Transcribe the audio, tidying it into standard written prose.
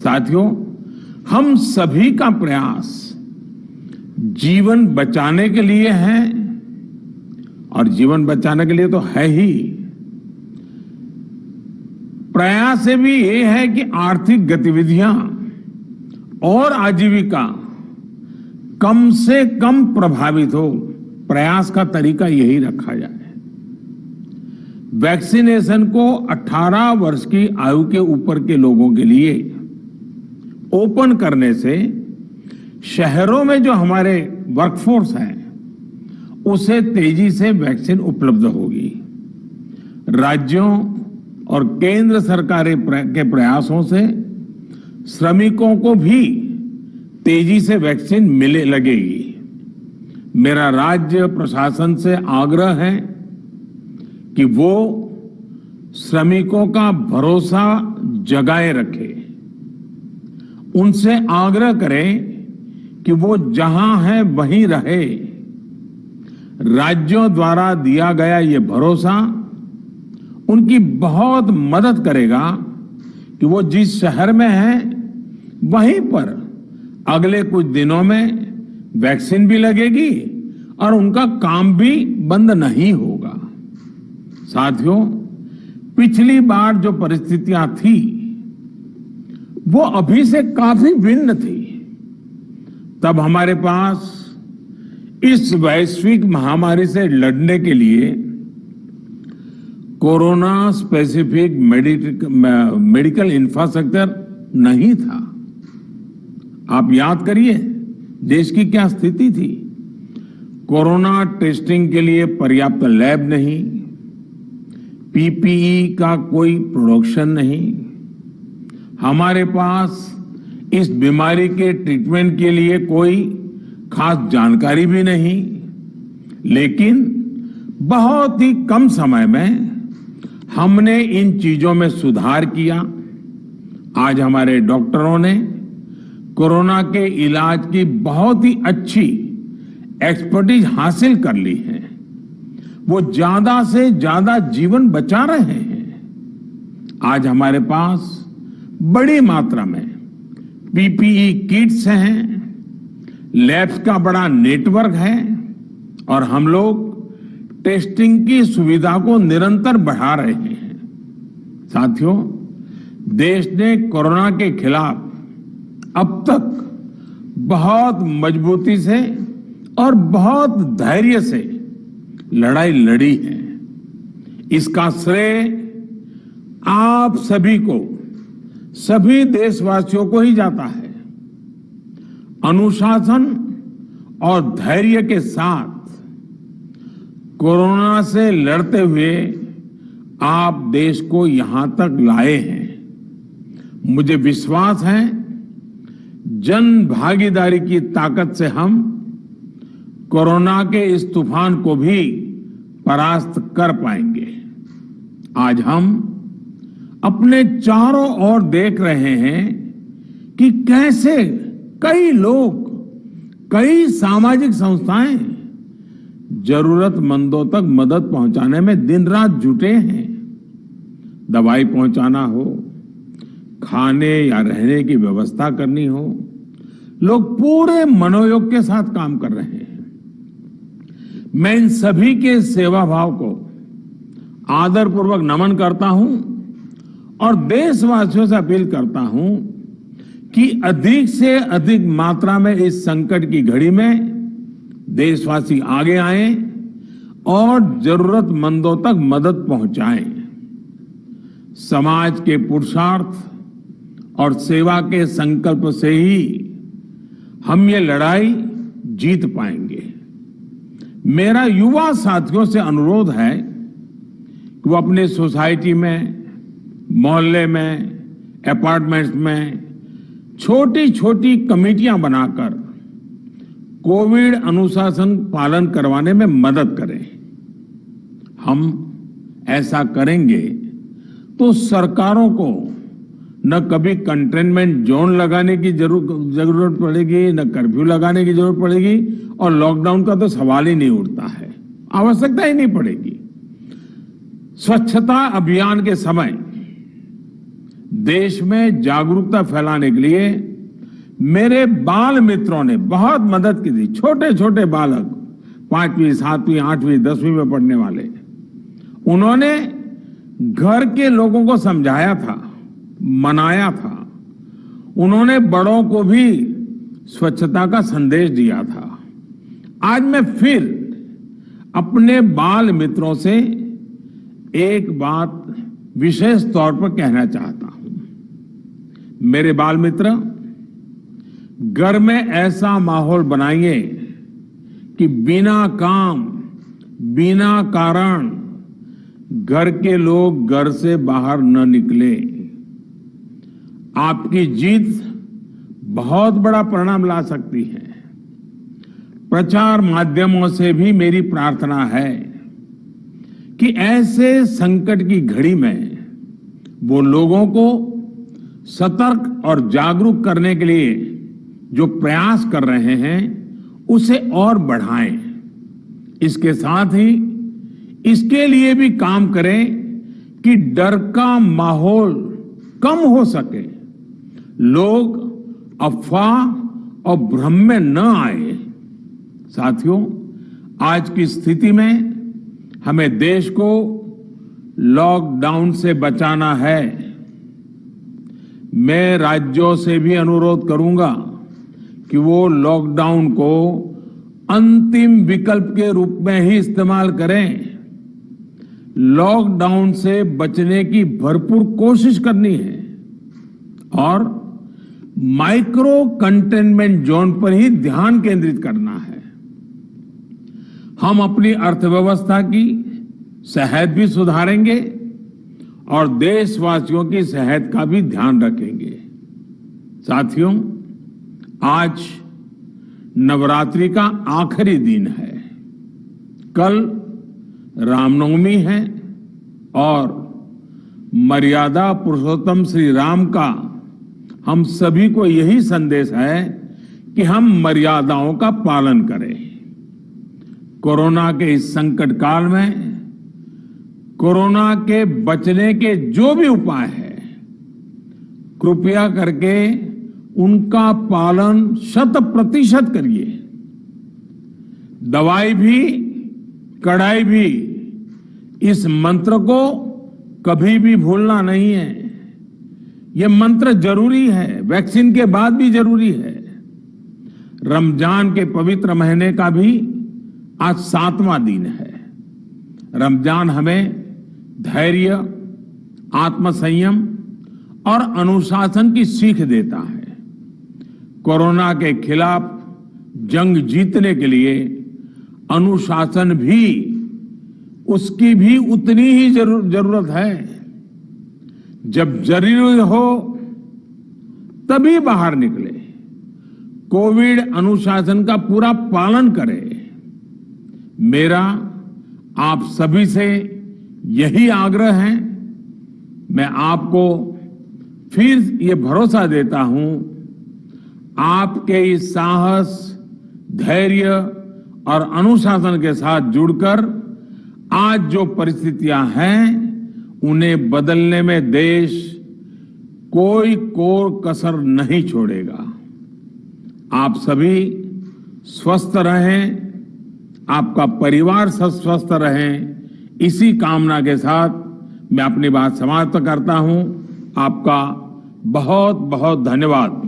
साथियों, हम सभी का प्रयास जीवन बचाने के लिए है, और जीवन बचाने के लिए तो है ही। प्रयास से भी ये है कि आर्थिक गतिविधियां और आजीविका कम से कम प्रभावित हो। प्रयास का तरीका यही रखा जाए। वैक्सीनेशन को 18 वर्ष की आयु के ऊपर के लोगों के लिए ओपन करने से शहरों में जो हमारे वर्कफोर्स है उसे तेजी से वैक्सीन उपलब्ध होगी। राज्यों और केंद्र सरकार के प्रयासों से श्रमिकों को भी तेजी से वैक्सीन मिलने लगेगी। मेरा राज्य प्रशासन से आग्रह है कि वो श्रमिकों का भरोसा जगाए रखे। उनसे आग्रह करें कि वो जहां है वहीं रहे। राज्यों द्वारा दिया गया ये भरोसा उनकी बहुत मदद करेगा कि वो जिस शहर में है वहीं पर अगले कुछ दिनों में वैक्सीन भी लगेगी और उनका काम भी बंद नहीं होगा। साथियों, पिछली बार जो परिस्थितियां थी वो अभी से काफी भिन्न थी। तब हमारे पास इस वैश्विक महामारी से लड़ने के लिए कोरोना स्पेसिफिक मेडिकल इंफ्रास्ट्रक्चर नहीं था। आप याद करिए देश की क्या स्थिति थी। कोरोना टेस्टिंग के लिए पर्याप्त लैब नहीं, पीपीई का कोई प्रोडक्शन नहीं, हमारे पास इस बीमारी के ट्रीटमेंट के लिए कोई खास जानकारी भी नहीं। लेकिन बहुत ही कम समय में हमने इन चीजों में सुधार किया। आज हमारे डॉक्टरों ने कोरोना के इलाज की बहुत ही अच्छी एक्सपर्टीज हासिल कर ली है। वो ज्यादा से ज्यादा जीवन बचा रहे हैं। आज हमारे पास बड़ी मात्रा में पीपीई किट्स हैं, लैब्स का बड़ा नेटवर्क है और हम लोग टेस्टिंग की सुविधा को निरंतर बढ़ा रहे हैं। साथियों, देश ने कोरोना के खिलाफ अब तक बहुत मजबूती से और बहुत धैर्य से लड़ाई लड़ी है। इसका श्रेय आप सभी को, सभी देशवासियों को ही जाता है। अनुशासन और धैर्य के साथ कोरोना से लड़ते हुए आप देश को यहां तक लाए हैं। मुझे विश्वास है जन भागीदारी की ताकत से हम कोरोना के इस तूफान को भी परास्त कर पाएंगे। आज हम अपने चारों ओर देख रहे हैं कि कैसे कई लोग, कई सामाजिक संस्थाएं जरूरतमंदों तक मदद पहुंचाने में दिन रात जुटे हैं। दवाई पहुंचाना हो, खाने या रहने की व्यवस्था करनी हो, लोग पूरे मनोयोग के साथ काम कर रहे हैं। मैं इन सभी के सेवा भाव को आदरपूर्वक नमन करता हूं और देशवासियों से अपील करता हूं कि अधिक से अधिक मात्रा में इस संकट की घड़ी में देशवासी आगे आएं और जरूरतमंदों तक मदद पहुंचाएं। समाज के पुरुषार्थ और सेवा के संकल्प से ही हम ये लड़ाई जीत पाएंगे। मेरा युवा साथियों से अनुरोध है कि वो अपने सोसाइटी में, मोहल्ले में, अपार्टमेंट्स में छोटी छोटी कमेटियां बनाकर कोविड अनुशासन पालन करवाने में मदद करें। हम ऐसा करेंगे तो सरकारों को न कभी कंटेनमेंट जोन लगाने की जरूरत पड़ेगी, न कर्फ्यू लगाने की जरूरत पड़ेगी और लॉकडाउन का तो सवाल ही नहीं उठता है, आवश्यकता ही नहीं पड़ेगी। स्वच्छता अभियान के समय देश में जागरूकता फैलाने के लिए मेरे बाल मित्रों ने बहुत मदद की थी। छोटे छोटे बालक 5वीं, 7वीं, 8वीं, 10वीं में पढ़ने वाले, उन्होंने घर के लोगों को समझाया था, मनाया था। उन्होंने बड़ों को भी स्वच्छता का संदेश दिया था। आज मैं फिर अपने बाल मित्रों से एक बात विशेष तौर पर कहना चाहता हूं। मेरे बाल मित्र, घर में ऐसा माहौल बनाइए कि बिना काम, बिना कारण घर के लोग घर से बाहर न निकले। आपकी जीत बहुत बड़ा परिणाम ला सकती है। प्रचार माध्यमों से भी मेरी प्रार्थना है कि ऐसे संकट की घड़ी में वो लोगों को सतर्क और जागरूक करने के लिए जो प्रयास कर रहे हैं उसे और बढ़ाएं। इसके साथ ही इसके लिए भी काम करें कि डर का माहौल कम हो सके, लोग अफवाह और भ्रम में न आए। साथियों, आज की स्थिति में हमें देश को लॉकडाउन से बचाना है। मैं राज्यों से भी अनुरोध करूंगा कि वो लॉकडाउन को अंतिम विकल्प के रूप में ही इस्तेमाल करें। लॉकडाउन से बचने की भरपूर कोशिश करनी है और माइक्रो कंटेनमेंट जोन पर ही ध्यान केंद्रित करना है। हम अपनी अर्थव्यवस्था की सेहत भी सुधारेंगे और देशवासियों की सेहत का भी ध्यान रखेंगे। साथियों, आज नवरात्रि का आखिरी दिन है। कल रामनवमी है और मर्यादा पुरुषोत्तम श्री राम का हम सभी को यही संदेश है कि हम मर्यादाओं का पालन करें। कोरोना के इस संकट काल में कोरोना के बचने के जो भी उपाय है, कृपया करके उनका पालन 100% करिए। दवाई भी, कड़ाई भी, इस मंत्र को कभी भी भूलना नहीं है। यह मंत्र जरूरी है, वैक्सीन के बाद भी जरूरी है। रमजान के पवित्र महीने का भी आज 7वां दिन है। रमजान हमें धैर्य, आत्मसंयम और अनुशासन की सीख देता है। कोरोना के खिलाफ जंग जीतने के लिए अनुशासन भी, उसकी भी उतनी ही जरूरत है। जब जरूरी हो तभी बाहर निकले। कोविड अनुशासन का पूरा पालन करें। मेरा आप सभी से यही आग्रह है। मैं आपको फिर ये भरोसा देता हूं, आपके इस साहस, धैर्य और अनुशासन के साथ जुड़कर आज जो परिस्थितियां हैं उन्हें बदलने में देश कोई कोर कसर नहीं छोड़ेगा। आप सभी स्वस्थ रहें, आपका परिवार स्वस्थ रहे, इसी कामना के साथ मैं अपनी बात समाप्त करता हूं। आपका बहुत बहुत धन्यवाद।